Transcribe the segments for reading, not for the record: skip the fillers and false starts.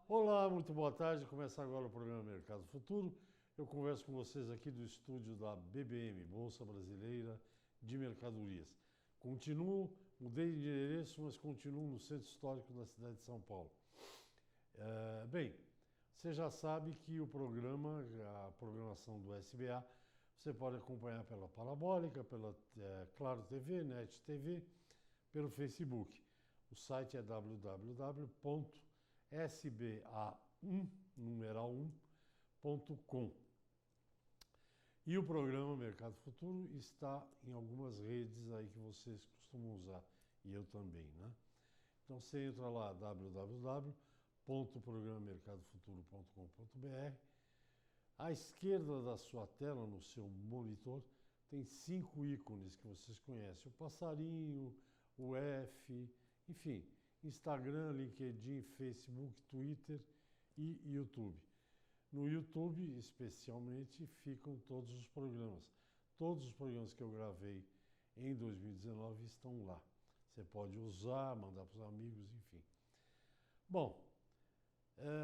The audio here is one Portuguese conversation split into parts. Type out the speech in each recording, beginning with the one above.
Olá, muito boa tarde. Começa agora o programa Mercado Futuro. Eu converso com vocês aqui do estúdio da BBM, Bolsa Brasileira de Mercadorias. Mudei de endereço, mas continuo no centro histórico da cidade de São Paulo. Bem, você já sabe que a programação do SBA, você pode acompanhar pela Parabólica, pela Claro TV, NET TV, pelo Facebook. O site é www.sba1.com. E o programa Mercado Futuro está em algumas redes aí que vocês costumam usar, e eu também, né? Então você entra lá, www.programamercadofuturo.com.br. À esquerda da sua tela, no seu monitor, tem 5 ícones que vocês conhecem: o passarinho, o F, enfim, Instagram, LinkedIn, Facebook, Twitter e YouTube. No YouTube, especialmente, ficam todos os programas. Todos os programas que eu gravei em 2019 estão lá. Você pode usar, mandar para os amigos, enfim. Bom,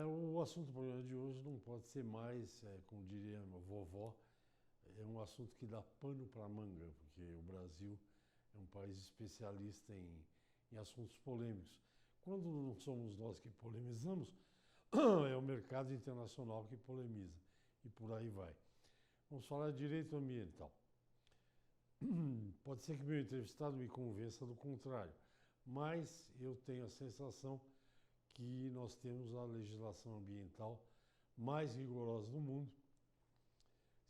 o assunto do programa de hoje não pode ser mais, como diria minha vovó, é um assunto que dá pano para manga, porque o Brasil é um país especialista em assuntos polêmicos. Quando não somos nós que polemizamos, é o mercado internacional que polemiza. E por aí vai. Vamos falar de direito ambiental. Pode ser que meu entrevistado me convença do contrário, mas eu tenho a sensação que nós temos a legislação ambiental mais rigorosa do mundo.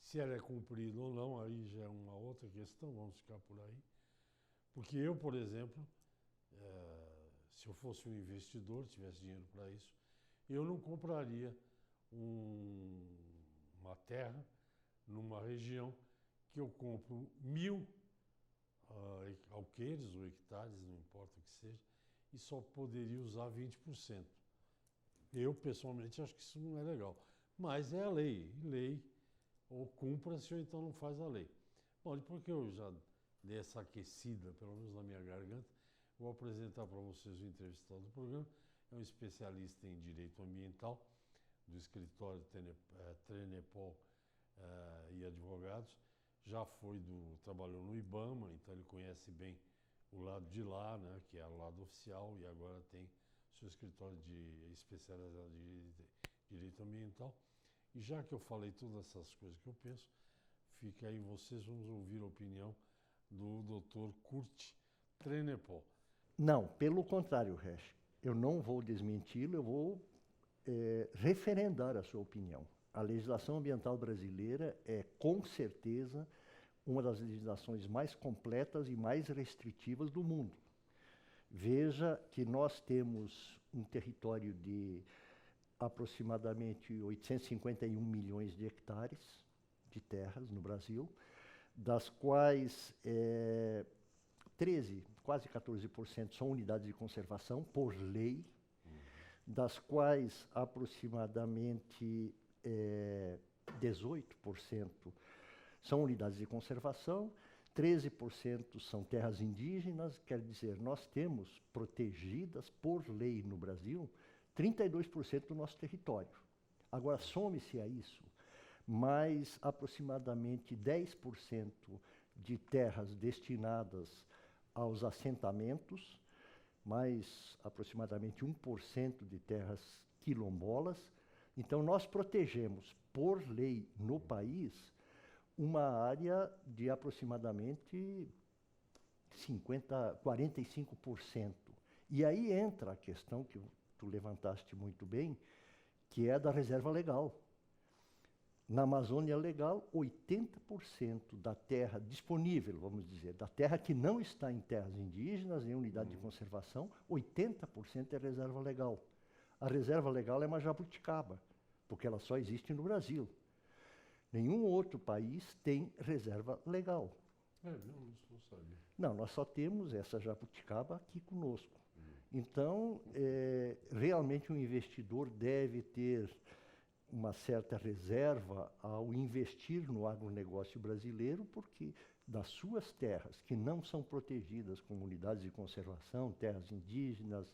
Se ela é cumprida ou não, aí já é uma outra questão, vamos ficar por aí. Porque eu, por exemplo, se eu fosse um investidor, tivesse dinheiro para isso, eu não compraria uma terra numa região que eu compro 1.000 alqueires ou hectares, não importa o que seja, e só poderia usar 20%. Eu, pessoalmente, acho que isso não é legal. Mas é a lei. Lei, ou cumpra-se ou então não faz a lei. Bom, depois que eu já dei essa aquecida, pelo menos na minha garganta, vou apresentar para vocês o entrevistado do programa. É um especialista em direito ambiental, do escritório Trenepol e Advogados. Já trabalhou no IBAMA, então ele conhece bem o lado de lá, né, que é o lado oficial, e agora tem seu escritório especializado em direito ambiental. E já que eu falei todas essas coisas que eu penso, fica aí vocês, vamos ouvir a opinião do Dr. Kurt Trenepol. Não, pelo contrário, Resch. Eu não vou desmenti-lo, eu vou referendar a sua opinião. A legislação ambiental brasileira é, com certeza, uma das legislações mais completas e mais restritivas do mundo. Veja que nós temos um território de aproximadamente 851 milhões de hectares de terras no Brasil, das quais 13, quase 14% são unidades de conservação por lei, das quais aproximadamente 18% são unidades de conservação, 13% são terras indígenas, quer dizer, nós temos protegidas por lei no Brasil 32% do nosso território. Agora, some-se a isso mais aproximadamente 10% de terras destinadas aos assentamentos, mais aproximadamente 1% de terras quilombolas. Então, nós protegemos, por lei no país, uma área de aproximadamente 45%. E aí entra a questão que tu levantaste muito bem, que é a da reserva legal. Na Amazônia Legal, 80% da terra disponível, vamos dizer, da terra que não está em terras indígenas, em unidade de conservação, 80% é reserva legal. A reserva legal é uma jabuticaba, porque ela só existe no Brasil. Nenhum outro país tem reserva legal. Não sabia. Não, nós só temos essa jabuticaba aqui conosco. Então, realmente um investidor deve ter uma certa reserva ao investir no agronegócio brasileiro, porque das suas terras, que não são protegidas como unidades de conservação, terras indígenas,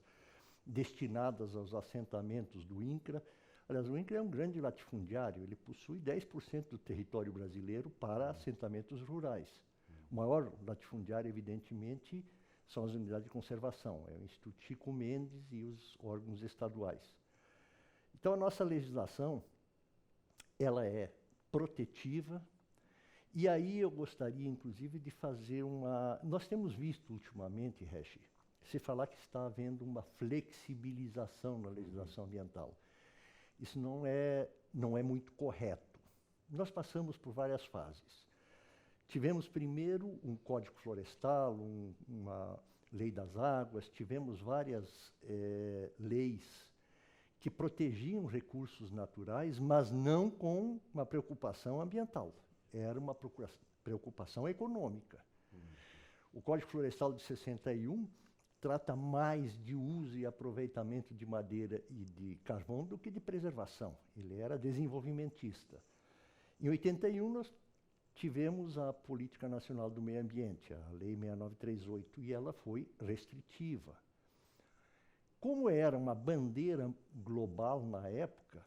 destinadas aos assentamentos do INCRA. Aliás, o INCRA é um grande latifundiário, ele possui 10% do território brasileiro para assentamentos rurais. O maior latifundiário, evidentemente, são as unidades de conservação, é o Instituto Chico Mendes e os órgãos estaduais. Então, a nossa legislação, ela é protetiva, e aí eu gostaria, inclusive, de fazer uma... Nós temos visto ultimamente, Reche, se falar que está havendo uma flexibilização na legislação ambiental. Isso não é muito correto. Nós passamos por várias fases. Tivemos primeiro um Código Florestal, uma Lei das Águas, tivemos várias leis que protegiam recursos naturais, mas não com uma preocupação ambiental. Era uma preocupação econômica. O Código Florestal de 61 trata mais de uso e aproveitamento de madeira e de carvão do que de preservação. Ele era desenvolvimentista. Em 81, nós tivemos a Política Nacional do Meio Ambiente, a Lei 6938, e ela foi restritiva. Como era uma bandeira global na época,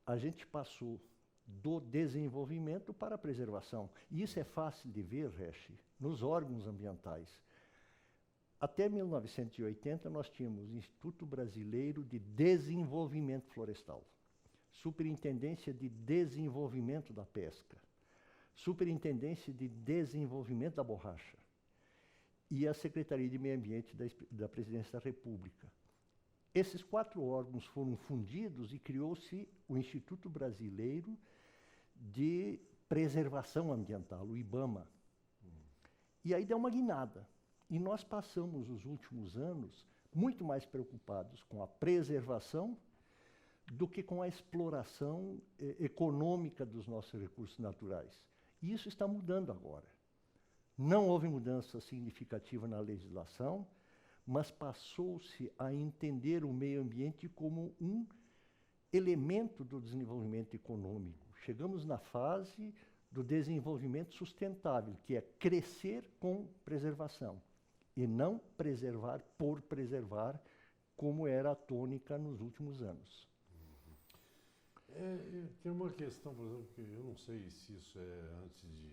a gente passou do desenvolvimento para a preservação. E isso é fácil de ver, Reche, nos órgãos ambientais. Até 1980, nós tínhamos o Instituto Brasileiro de Desenvolvimento Florestal, Superintendência de Desenvolvimento da Pesca, Superintendência de Desenvolvimento da Borracha e a Secretaria de Meio Ambiente da Presidência da República. Esses 4 órgãos foram fundidos e criou-se o Instituto Brasileiro de Preservação Ambiental, o IBAMA. E aí deu uma guinada. E nós passamos os últimos anos muito mais preocupados com a preservação do que com a exploração econômica dos nossos recursos naturais. E isso está mudando agora. Não houve mudança significativa na legislação, mas passou-se a entender o meio ambiente como um elemento do desenvolvimento econômico. Chegamos na fase do desenvolvimento sustentável, que é crescer com preservação, e não preservar por preservar, como era a tônica nos últimos anos. Tem uma questão, por exemplo, que eu não sei se isso é antes de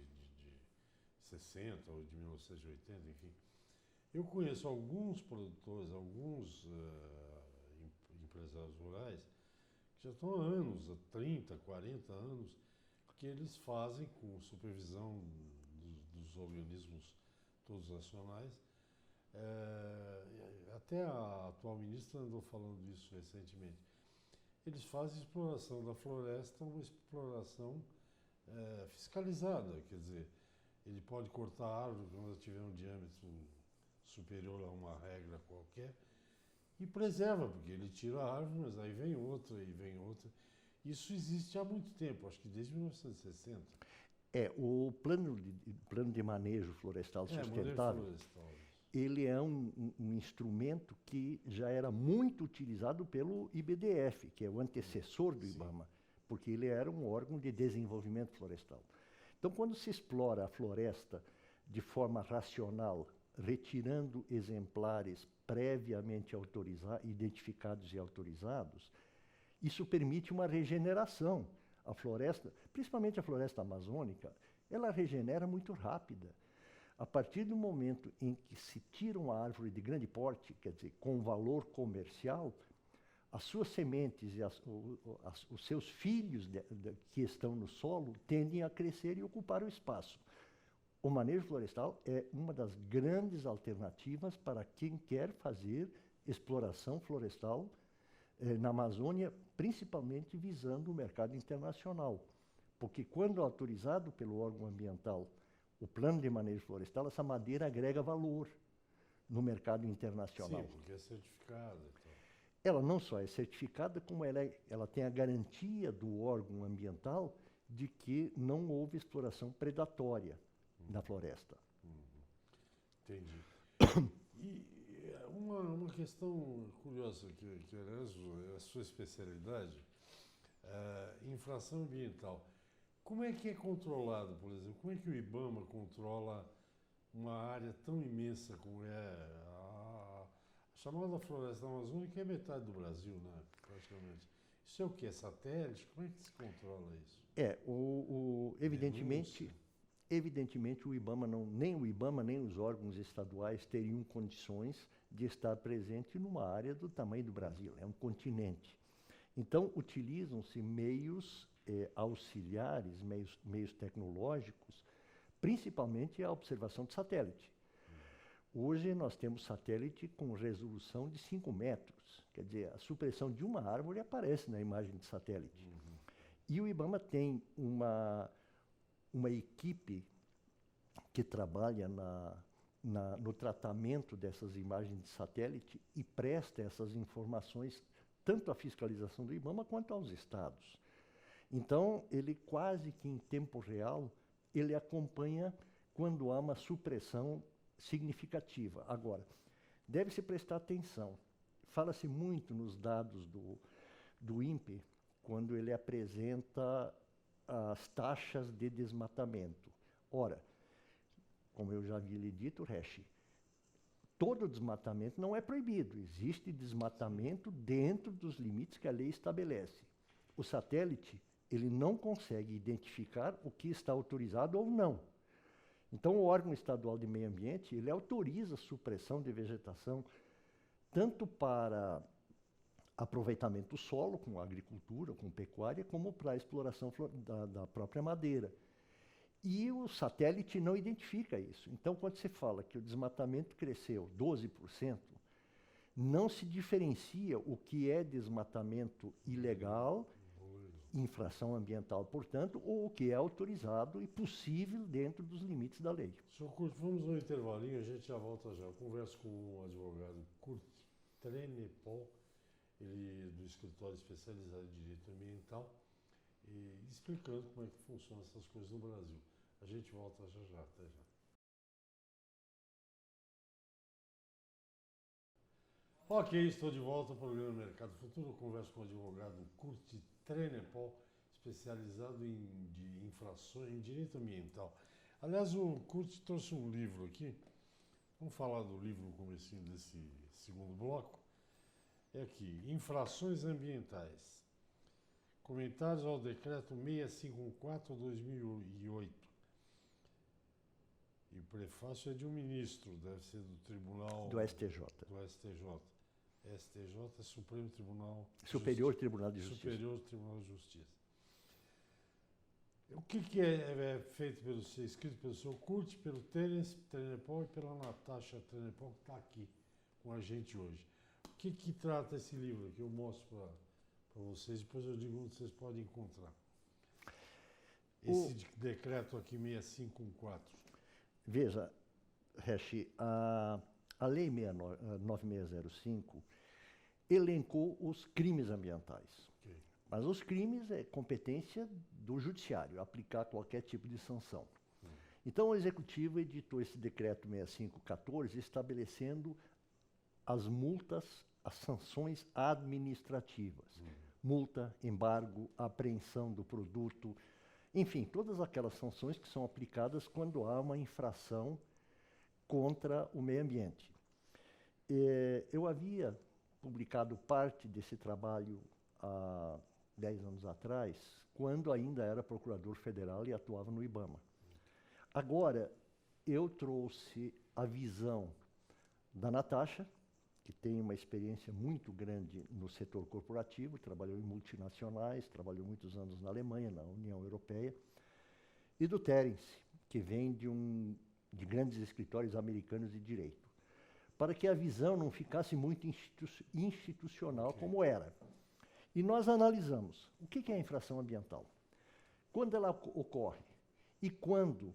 60 ou de 1980, enfim. Eu conheço alguns produtores, alguns empresários rurais, que já estão há anos, há 30, 40 anos, que eles fazem com supervisão dos organismos todos nacionais. Até a atual ministra andou falando disso recentemente. Eles fazem exploração da floresta, uma exploração fiscalizada, quer dizer, ele pode cortar a árvore quando ela tiver um diâmetro superior a uma regra qualquer e preserva, porque ele tira a árvore, mas aí vem outra e vem outra. Isso existe há muito tempo, acho que desde 1960. O plano de manejo florestal sustentável, ele é um instrumento que já era muito utilizado pelo IBDF, que é o antecessor do IBAMA, porque ele era um órgão de desenvolvimento florestal. Então, quando se explora a floresta de forma racional, retirando exemplares previamente identificados e autorizados, isso permite uma regeneração. A floresta, principalmente a floresta amazônica, ela regenera muito rápida. A partir do momento em que se tira uma árvore de grande porte, quer dizer, com valor comercial, as suas sementes e os seus filhos que estão no solo tendem a crescer e ocupar o espaço. O manejo florestal é uma das grandes alternativas para quem quer fazer exploração florestal na Amazônia, principalmente visando o mercado internacional. Porque quando autorizado pelo órgão ambiental o plano de manejo florestal, essa madeira agrega valor no mercado internacional. Sim, porque é certificada. Então. Ela não só é certificada, como ela tem a garantia do órgão ambiental de que não houve exploração predatória na floresta. Entendi. E uma questão curiosa, que aliás é a sua especialidade, infração ambiental. Como é que é controlado, por exemplo? Como é que o IBAMA controla uma área tão imensa como é chamada Floresta Amazônica é metade do Brasil, né? Praticamente. Isso é o que? É satélite? Como é que se controla isso? Evidentemente, o IBAMA nem o IBAMA, nem os órgãos estaduais teriam condições de estar presente numa área do tamanho do Brasil, é um continente. Então, utilizam-se meios auxiliares, meios tecnológicos, principalmente a observação de satélite. Hoje nós temos satélite com resolução de 5 metros, quer dizer, a supressão de uma árvore aparece na imagem de satélite. E o IBAMA tem uma equipe que trabalha no tratamento dessas imagens de satélite e presta essas informações tanto à fiscalização do IBAMA quanto aos estados. Então, ele quase que em tempo real, ele acompanha quando há uma supressão significativa. Agora, deve-se prestar atenção. Fala-se muito nos dados do INPE, quando ele apresenta as taxas de desmatamento. Ora, como eu já havia lhe dito, Resch, todo desmatamento não é proibido. Existe desmatamento dentro dos limites que a lei estabelece. O satélite, ele não consegue identificar o que está autorizado ou não. Então, o órgão estadual de meio ambiente, ele autoriza a supressão de vegetação tanto para aproveitamento do solo, com agricultura, com pecuária, como para a exploração da própria madeira. E o satélite não identifica isso. Então, quando você fala que o desmatamento cresceu 12%, não se diferencia o que é desmatamento ilegal, infração ambiental, portanto, ou o que é autorizado e possível dentro dos limites da lei. Senhor Kurt, vamos no intervalinho, a gente já volta já. Eu converso com o advogado Kurt Trenepol, ele do escritório especializado em direito ambiental, e explicando como é que funcionam essas coisas no Brasil. A gente volta já já, até já. Ok, estou de volta ao programa Mercado Futuro. Eu converso com o advogado Kurt Trenepol, especializado de infrações em direito ambiental. Aliás, o Kurt trouxe um livro aqui. Vamos falar do livro no comecinho desse segundo bloco. É aqui, Infrações Ambientais. Comentários ao Decreto 654/2008. E o prefácio é de um ministro, deve ser do Tribunal... Do STJ. Do STJ. STJ é Supremo Tribunal... Superior Tribunal de Justiça. Superior Tribunal de Justiça. O que é feito pelo senhor, escrito pelo senhor Kurt, pelo Terence Trenepol e pela Natasha Trenepol, que está aqui com a gente hoje. O que trata esse livro que eu mostro para vocês, depois eu digo onde vocês podem encontrar. Esse decreto aqui 6514. Veja, Resch, a Lei 9605 elencou os crimes ambientais. Okay. Mas os crimes é competência do judiciário, aplicar qualquer tipo de sanção. Então, o Executivo editou esse decreto 6514, estabelecendo as multas, as sanções administrativas. Multa, embargo, apreensão do produto, enfim, todas aquelas sanções que são aplicadas quando há uma infração contra o meio ambiente. Eu havia publicado parte desse trabalho há 10 anos atrás, quando ainda era procurador federal e atuava no IBAMA. Agora, eu trouxe a visão da Natasha, que tem uma experiência muito grande no setor corporativo, trabalhou em multinacionais, trabalhou muitos anos na Alemanha, na União Europeia, e do Terence, que vem de grandes escritórios americanos de direito, para que a visão não ficasse muito institucional como era. E nós analisamos o que é a infração ambiental, quando ela ocorre e quando...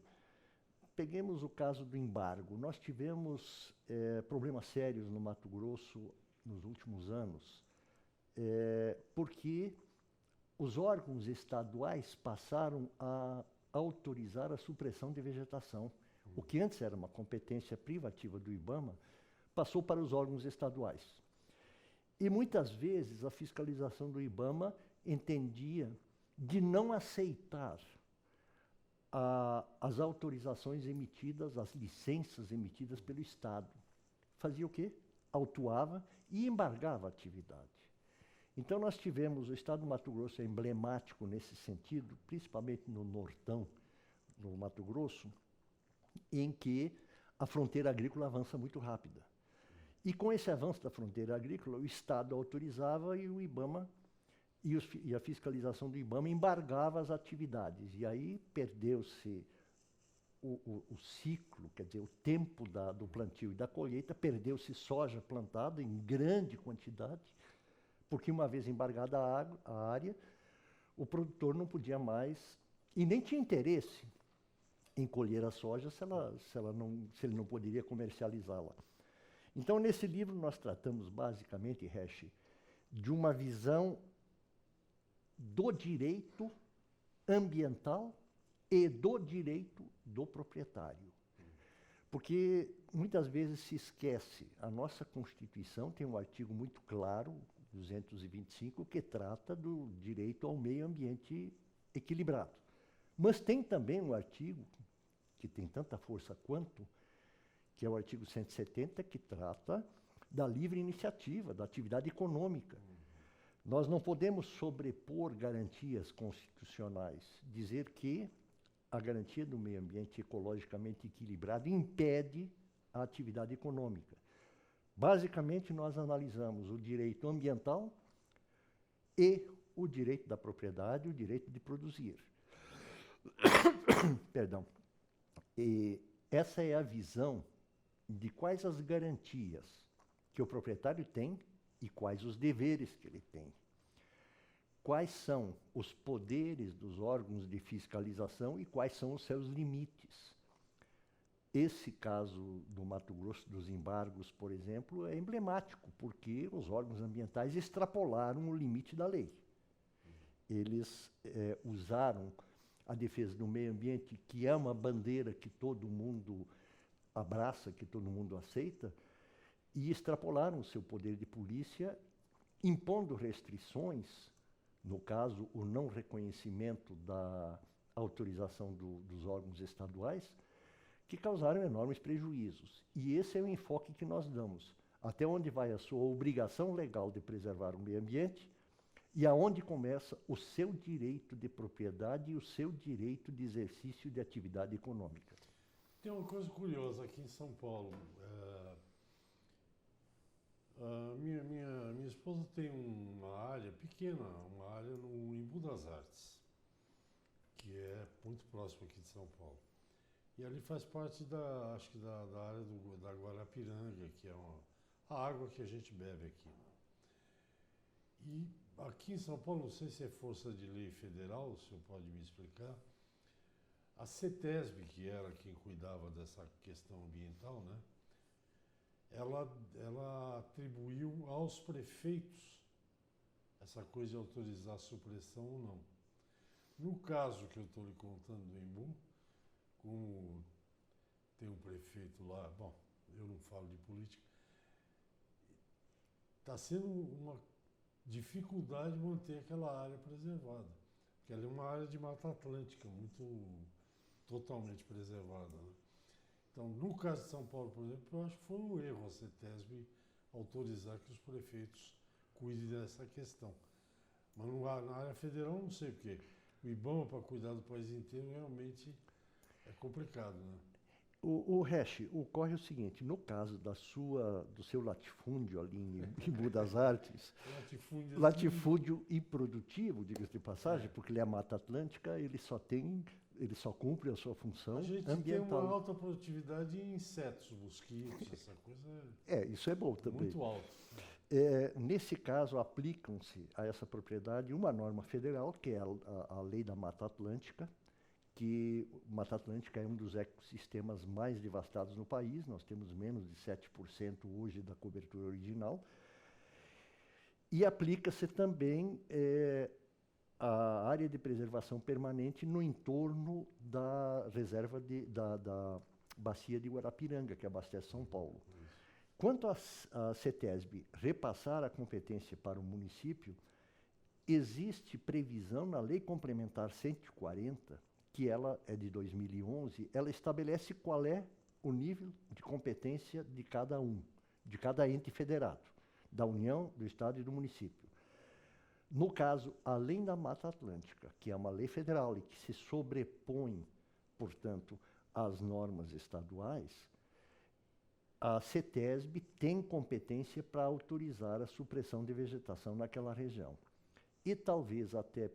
Peguemos o caso do embargo. Nós tivemos problemas sérios no Mato Grosso nos últimos anos, porque os órgãos estaduais passaram a autorizar a supressão de vegetação. O que antes era uma competência privativa do IBAMA, passou para os órgãos estaduais. E muitas vezes a fiscalização do IBAMA entendia de não aceitar as autorizações emitidas, as licenças emitidas pelo Estado. Fazia o quê? autuava e embargava a atividade. Então nós tivemos, o estado do Mato Grosso é emblemático nesse sentido, principalmente no nortão do Mato Grosso, em que a fronteira agrícola avança muito rápida. E com esse avanço da fronteira agrícola, o Estado autorizava e o IBAMA e a fiscalização do IBAMA embargava as atividades. E aí perdeu-se o ciclo, quer dizer, o tempo do plantio e da colheita, perdeu-se soja plantada em grande quantidade, porque uma vez embargada a área, o produtor não podia mais, e nem tinha interesse em colher a soja se ele não poderia comercializá-la. Então, nesse livro, nós tratamos basicamente, Resch, de uma visão do direito ambiental e do direito do proprietário. Porque muitas vezes se esquece, a nossa Constituição tem um artigo muito claro, 225, que trata do direito ao meio ambiente equilibrado. Mas tem também um artigo, que tem tanta força quanto, que é o artigo 170, que trata da livre iniciativa, da atividade econômica. Nós não podemos sobrepor garantias constitucionais, dizer que a garantia do meio ambiente ecologicamente equilibrado impede a atividade econômica. Basicamente, nós analisamos o direito ambiental e o direito da propriedade, o direito de produzir. Perdão. E essa é a visão de quais as garantias que o proprietário tem e quais os deveres que ele tem. Quais são os poderes dos órgãos de fiscalização e quais são os seus limites. Esse caso do Mato Grosso, dos embargos, por exemplo, é emblemático, porque os órgãos ambientais extrapolaram o limite da lei. Eles usaram a defesa do meio ambiente, que é uma bandeira que todo mundo abraça, que todo mundo aceita, e extrapolaram o seu poder de polícia, impondo restrições, no caso, o não reconhecimento da autorização dos órgãos estaduais, que causaram enormes prejuízos. E esse é o enfoque que nós damos. Até onde vai a sua obrigação legal de preservar o meio ambiente e aonde começa o seu direito de propriedade e o seu direito de exercício de atividade econômica. Tem uma coisa curiosa aqui em São Paulo. Minha esposa tem uma área pequena, uma área no Embu das Artes, que é muito próximo aqui de São Paulo. E ali faz parte acho que da área da Guarapiranga, que é a água que a gente bebe aqui. E aqui em São Paulo, não sei se é força de lei federal, o senhor pode me explicar, a CETESB, que era quem cuidava dessa questão ambiental, né? Ela atribuiu aos prefeitos essa coisa de autorizar a supressão ou não. No caso que eu estou lhe contando do Embu, como tem um prefeito lá, bom, eu não falo de política, está sendo uma dificuldade manter aquela área preservada, porque ela é uma área de Mata Atlântica, totalmente preservada, né? Então, no caso de São Paulo, por exemplo, eu acho que foi um erro a CETESB autorizar que os prefeitos cuidem dessa questão. Mas na área federal, não sei porque. O IBAMA, para cuidar do país inteiro, realmente é complicado, né? O Resch, ocorre o seguinte, no caso do seu latifúndio ali em Embu das Artes, latifúndio improdutivo, diga-se de passagem, porque ele é a Mata Atlântica, ele só cumpre a sua função ambiental. A gente tem uma alta produtividade em insetos, mosquitos, essa coisa isso é bom também. Muito alto. Nesse caso, aplicam-se a essa propriedade uma norma federal, que é a Lei da Mata Atlântica, que Mata Atlântica é um dos ecossistemas mais devastados no país, nós temos menos de 7% hoje da cobertura original, e aplica-se também a área de preservação permanente no entorno da reserva da bacia de Guarapiranga, que abastece São Paulo. Quanto a CETESB repassar a competência para o município, existe previsão na Lei Complementar 140, que ela é de 2011, ela estabelece qual é o nível de competência de cada um. de cada ente federado, da União, do Estado e do município. No caso, além da Mata Atlântica, que é uma lei federal e que se sobrepõe, portanto, às normas estaduais, a CETESB tem competência para autorizar a supressão de vegetação naquela região. E talvez até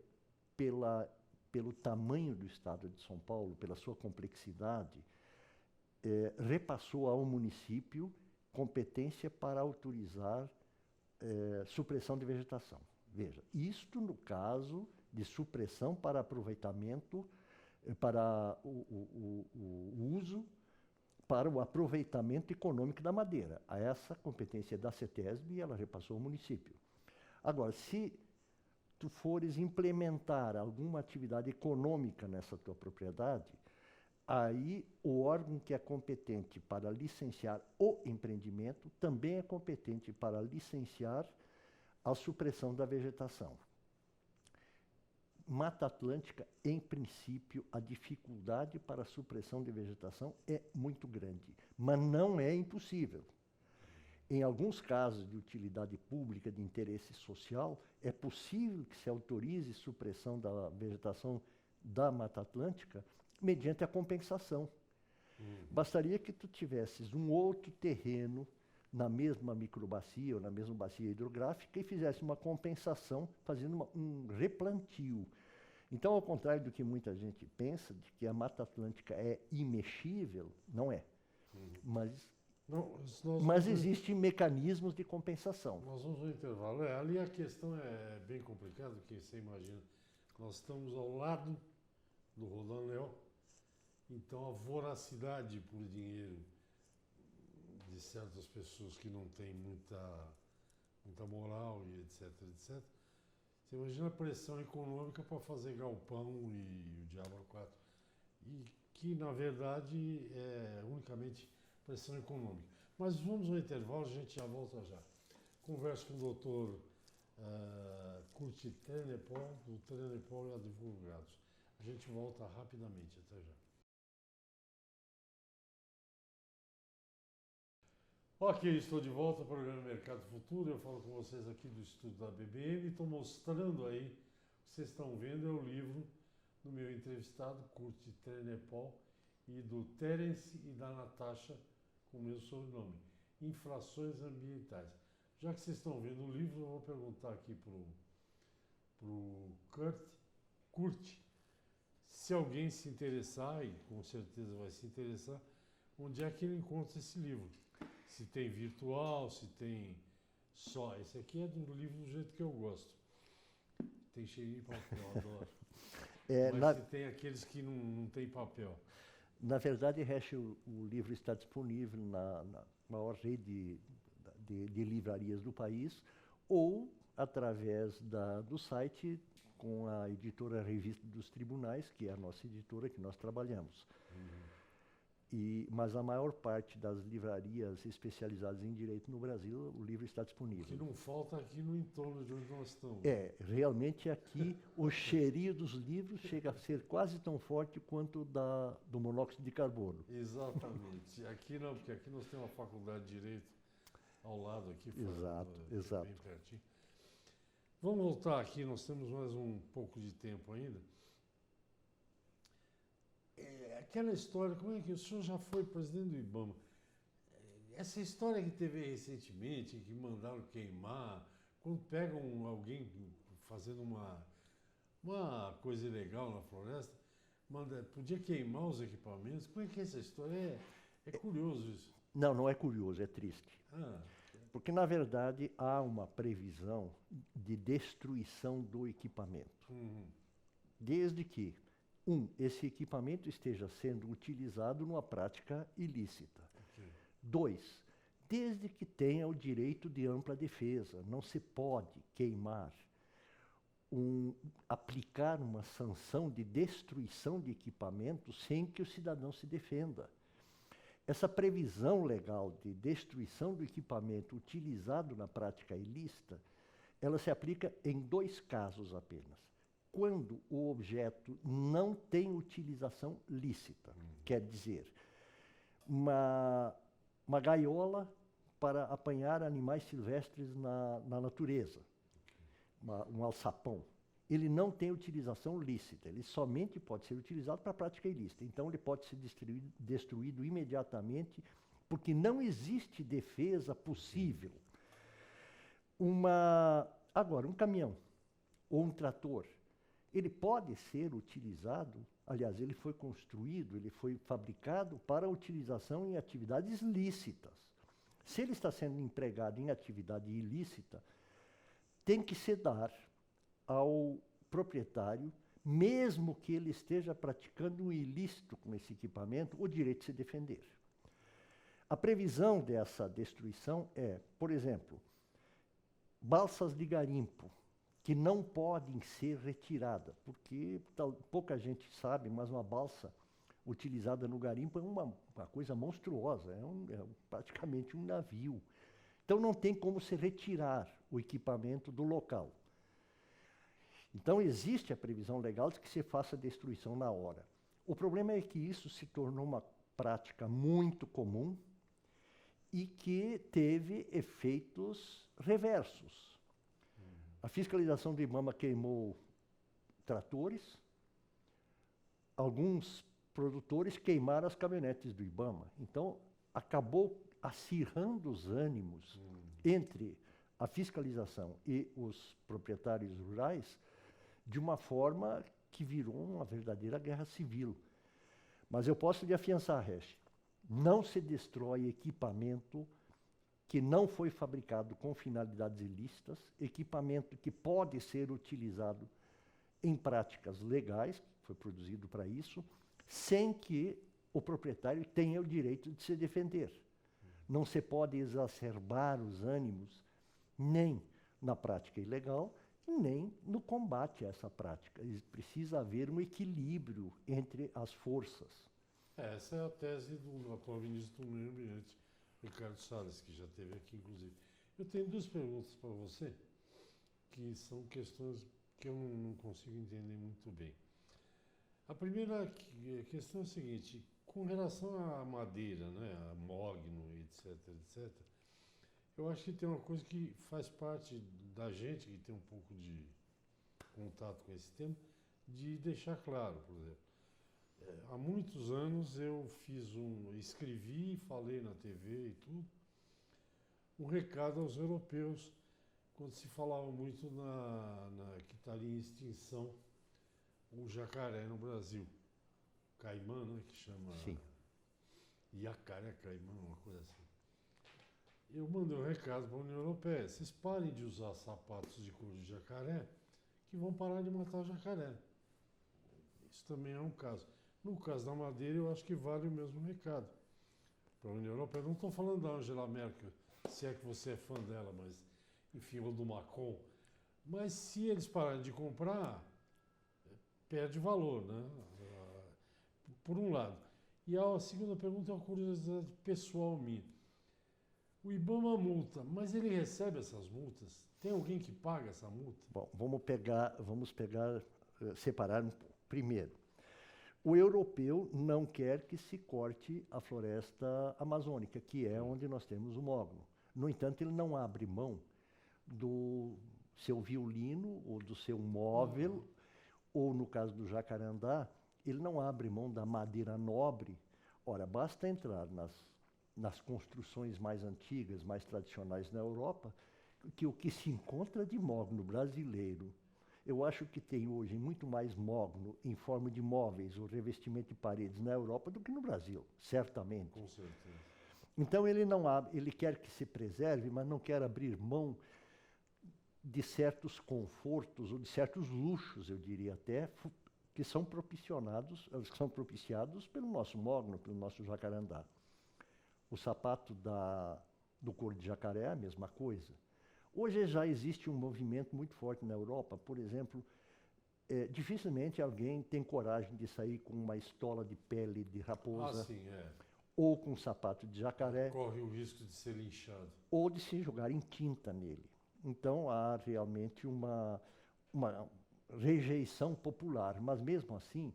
pelo tamanho do estado de São Paulo, pela sua complexidade, repassou ao município competência para autorizar supressão de vegetação. Veja, isto no caso de supressão para aproveitamento, para o uso, para o aproveitamento econômico da madeira. Essa competência é da CETESB e ela repassou ao município. Agora, se tu fores implementar alguma atividade econômica nessa tua propriedade, aí o órgão que é competente para licenciar o empreendimento também é competente para licenciar a supressão da vegetação. Mata Atlântica, em princípio, a dificuldade para a supressão de vegetação é muito grande, mas não é impossível. Em alguns casos de utilidade pública, de interesse social, é possível que se autorize supressão da vegetação da Mata Atlântica mediante a compensação. Bastaria que tu tivesses um outro terreno na mesma microbacia ou na mesma bacia hidrográfica e fizesse uma compensação fazendo um replantio. Então, ao contrário do que muita gente pensa, de que a Mata Atlântica é imexível, não é. Mas existem mecanismos de compensação. Nós vamos ao intervalo. Ali a questão é bem complicada, porque você imagina, nós estamos ao lado do Rodoanel, então a voracidade por dinheiro de certas pessoas que não têm muita moral e etc. Você imagina a pressão econômica para fazer galpão e o diabo a quatro. E que, na verdade, é unicamente pressão econômica. Mas vamos ao intervalo, a gente já volta já. Converso com o doutor Kurt Trenepol, do Trenepol e Advogados. A gente volta rapidamente, até já. Ok, estou de volta ao programa Mercado Futuro. Eu falo com vocês aqui do estúdio da BBM. Estou mostrando aí, vocês estão vendo, é o livro do meu entrevistado, Kurt Trenepol, e do Terence e da Natasha, com o meu sobrenome, Infrações Ambientais. Já que vocês estão vendo o livro, eu vou perguntar aqui pro Kurt, se alguém se interessar, e com certeza vai se interessar, onde é que ele encontra esse livro. Se tem virtual, se tem só. Esse aqui é do livro do jeito que eu gosto. Tem cheirinho de papel, adoro. Mas se tem aqueles que não tem papel. Na verdade, Resch, o livro está disponível na maior rede de livrarias do país ou através do site com a editora Revista dos Tribunais, que é a nossa editora que nós trabalhamos. Mas a maior parte das livrarias especializadas em direito no Brasil, o livro está disponível. O que não falta aqui no entorno de onde nós estamos. Realmente aqui o cheirinho dos livros chega a ser quase tão forte quanto do monóxido de carbono. Exatamente. Aqui não, porque aqui nós temos uma faculdade de Direito ao lado aqui. Exato. Bem pertinho. Vamos voltar aqui, nós temos mais um pouco de tempo ainda. Aquela história, como é que o senhor já foi presidente do IBAMA? Essa história que teve recentemente, que mandaram queimar, quando pegam alguém fazendo uma coisa ilegal na floresta, podia queimar os equipamentos. Como é que é essa história? É curioso isso. Não é curioso, é triste. Porque, na verdade, há uma previsão de destruição do equipamento. Desde que esse equipamento esteja sendo utilizado numa prática ilícita. 2, desde que tenha o direito de ampla defesa. Não se pode queimar, aplicar uma sanção de destruição de equipamento sem que o cidadão se defenda. Essa previsão legal de destruição do equipamento utilizado na prática ilícita, ela se aplica em 2 casos apenas. Quando o objeto não tem utilização lícita. Quer dizer, uma gaiola para apanhar animais silvestres na natureza, um alçapão. Ele não tem utilização lícita, ele somente pode ser utilizado para prática ilícita. Então ele pode ser destruído imediatamente, porque não existe defesa possível. Agora, um caminhão ou um trator, ele pode ser utilizado, aliás, ele foi construído, ele foi fabricado para utilização em atividades lícitas. Se ele está sendo empregado em atividade ilícita, tem que se dar ao proprietário, mesmo que ele esteja praticando um ilícito com esse equipamento, o direito de se defender. A previsão dessa destruição é, por exemplo, balsas de garimpo, que não podem ser retiradas, porque pouca gente sabe, mas uma balsa utilizada no garimpo é uma coisa monstruosa, é praticamente um navio. Então não tem como se retirar o equipamento do local. Então existe a previsão legal de que se faça a destruição na hora. O problema é que isso se tornou uma prática muito comum e que teve efeitos reversos. A fiscalização do IBAMA queimou tratores, alguns produtores queimaram as caminhonetes do IBAMA. Então, acabou acirrando os ânimos entre a fiscalização e os proprietários rurais de uma forma que virou uma verdadeira guerra civil. Mas eu posso lhe afiançar, Resch, não se destrói equipamento que não foi fabricado com finalidades ilícitas, equipamento que pode ser utilizado em práticas legais, foi produzido para isso, sem que o proprietário tenha o direito de se defender. Não se pode exacerbar os ânimos nem na prática ilegal, nem no combate a essa prática. Precisa haver um equilíbrio entre as forças. Essa é a tese do atual ministro do Meio Ambiente, Ricardo Salles, que já esteve aqui, inclusive. Eu tenho duas perguntas para você, que são questões que eu não consigo entender muito bem. A primeira questão é a seguinte: com relação à madeira, né, a mogno, etc., etc., eu acho que tem uma coisa que faz parte da gente, que tem um pouco de contato com esse tema, de deixar claro, por exemplo. Há muitos anos eu escrevi, falei na TV e tudo, um recado aos europeus, quando se falava muito que estaria em extinção o jacaré no Brasil. Caimã, né, que chama... Sim. Iacaré, caimã, uma coisa assim. Eu mandei um recado para a União Europeia: vocês parem de usar sapatos de couro de jacaré, que vão parar de matar o jacaré. Isso também é um caso. No caso da madeira, eu acho que vale o mesmo recado para a União Europeia. Não estou falando da Angela Merkel, se é que você é fã dela, mas, enfim, ou do Macron. Mas se eles pararem de comprar, perde valor, né? Por um lado. E a segunda pergunta é uma curiosidade pessoal minha. O IBAMA multa, mas ele recebe essas multas? Tem alguém que paga essa multa? Bom, vamos separar um pouco. Primeiro, o europeu não quer que se corte a floresta amazônica, que é onde nós temos o mogno. No entanto, ele não abre mão do seu violino ou do seu móvel, ou no caso do jacarandá, ele não abre mão da madeira nobre. Ora, basta entrar nas construções mais antigas, mais tradicionais na Europa, que o que se encontra de mogno brasileiro, eu acho que tem hoje muito mais mogno em forma de móveis ou revestimento de paredes na Europa do que no Brasil, certamente. Com certeza. Então ele quer que se preserve, mas não quer abrir mão de certos confortos ou de certos luxos, eu diria até, que são propiciados pelo nosso mogno, pelo nosso jacarandá. O sapato do couro de jacaré é a mesma coisa. Hoje já existe um movimento muito forte na Europa, por exemplo, dificilmente alguém tem coragem de sair com uma estola de pele de raposa, ou com um sapato de jacaré. Corre o risco de ser linchado. Ou de se jogar em tinta nele. Então há realmente uma rejeição popular, mas mesmo assim,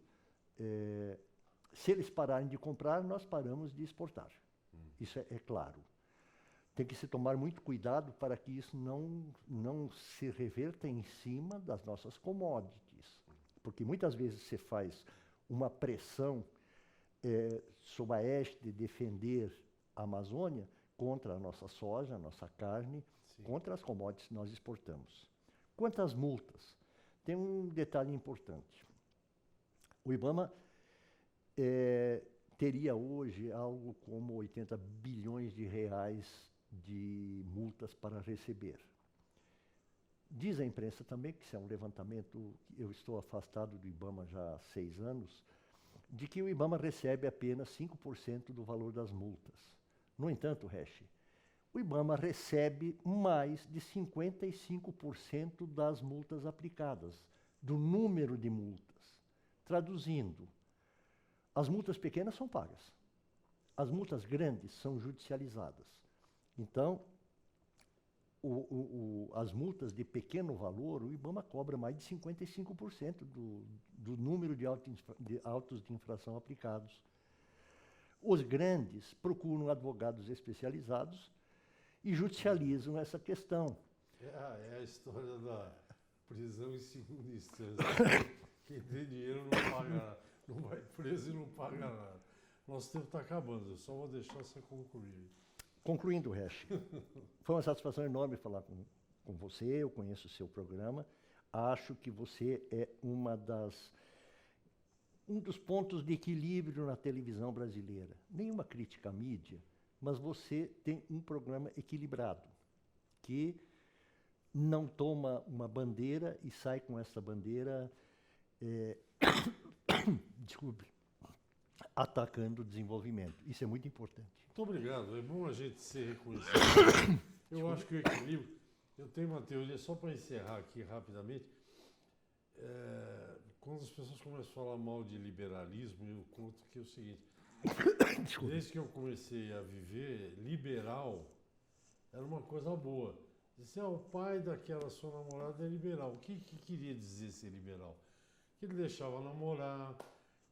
se eles pararem de comprar, nós paramos de exportar. Isso é claro. tem que se tomar muito cuidado para que isso não se reverta em cima das nossas commodities. Porque muitas vezes você faz uma pressão sob a égide de defender a Amazônia contra a nossa soja, a nossa carne, Sim. contra as commodities que nós exportamos. Quanto às multas, tem um detalhe importante. O IBAMA teria hoje algo como 80 bilhões de reais de multas para receber. Diz a imprensa também, que isso é um levantamento, eu estou afastado do IBAMA já há 6 anos, de que o IBAMA recebe apenas 5% do valor das multas. No entanto, Resch, o IBAMA recebe mais de 55% das multas aplicadas, do número de multas. Traduzindo, as multas pequenas são pagas, as multas grandes são judicializadas. Então, as multas de pequeno valor, o IBAMA cobra mais de 55% do número de autos de infração aplicados. Os grandes procuram advogados especializados e judicializam essa questão. É a história da prisão em segunda instância. Quem tem dinheiro não paga nada, não vai preso e não paga nada. Nosso tempo está acabando, eu só vou deixar você concluir. Concluindo, Resch, foi uma satisfação enorme falar com você, eu conheço o seu programa, acho que você é um dos pontos de equilíbrio na televisão brasileira. Nenhuma crítica à mídia, mas você tem um programa equilibrado, que não toma uma bandeira e sai com essa bandeira, desculpe, atacando o desenvolvimento. Isso é muito importante. Muito obrigado, é bom a gente ser reconhecido. Eu acho que o equilíbrio... Eu tenho uma teoria, só para encerrar aqui rapidamente, quando as pessoas começam a falar mal de liberalismo, eu conto que é o seguinte, desde que eu comecei a viver, liberal era uma coisa boa. Disse, o pai daquela sua namorada é liberal. O que queria dizer ser liberal? Que ele deixava namorar,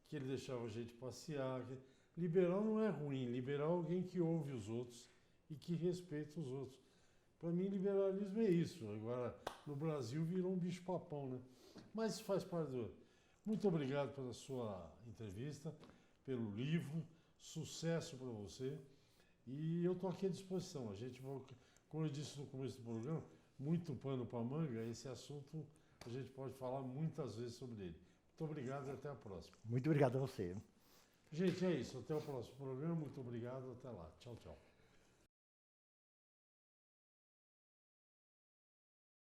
que ele deixava a gente passear. Liberal não é ruim, liberal é alguém que ouve os outros e que respeita os outros. Para mim, liberalismo é isso. Agora, no Brasil, virou um bicho-papão, né? Mas faz parte do... Muito obrigado pela sua entrevista, pelo livro, sucesso para você. E eu estou aqui à disposição. A gente vai, como eu disse no começo do programa, muito pano para manga. Esse assunto a gente pode falar muitas vezes sobre ele. Muito obrigado e até a próxima. Muito obrigado a você. Gente, é isso. Até o próximo programa. Muito obrigado. Até lá. Tchau, tchau.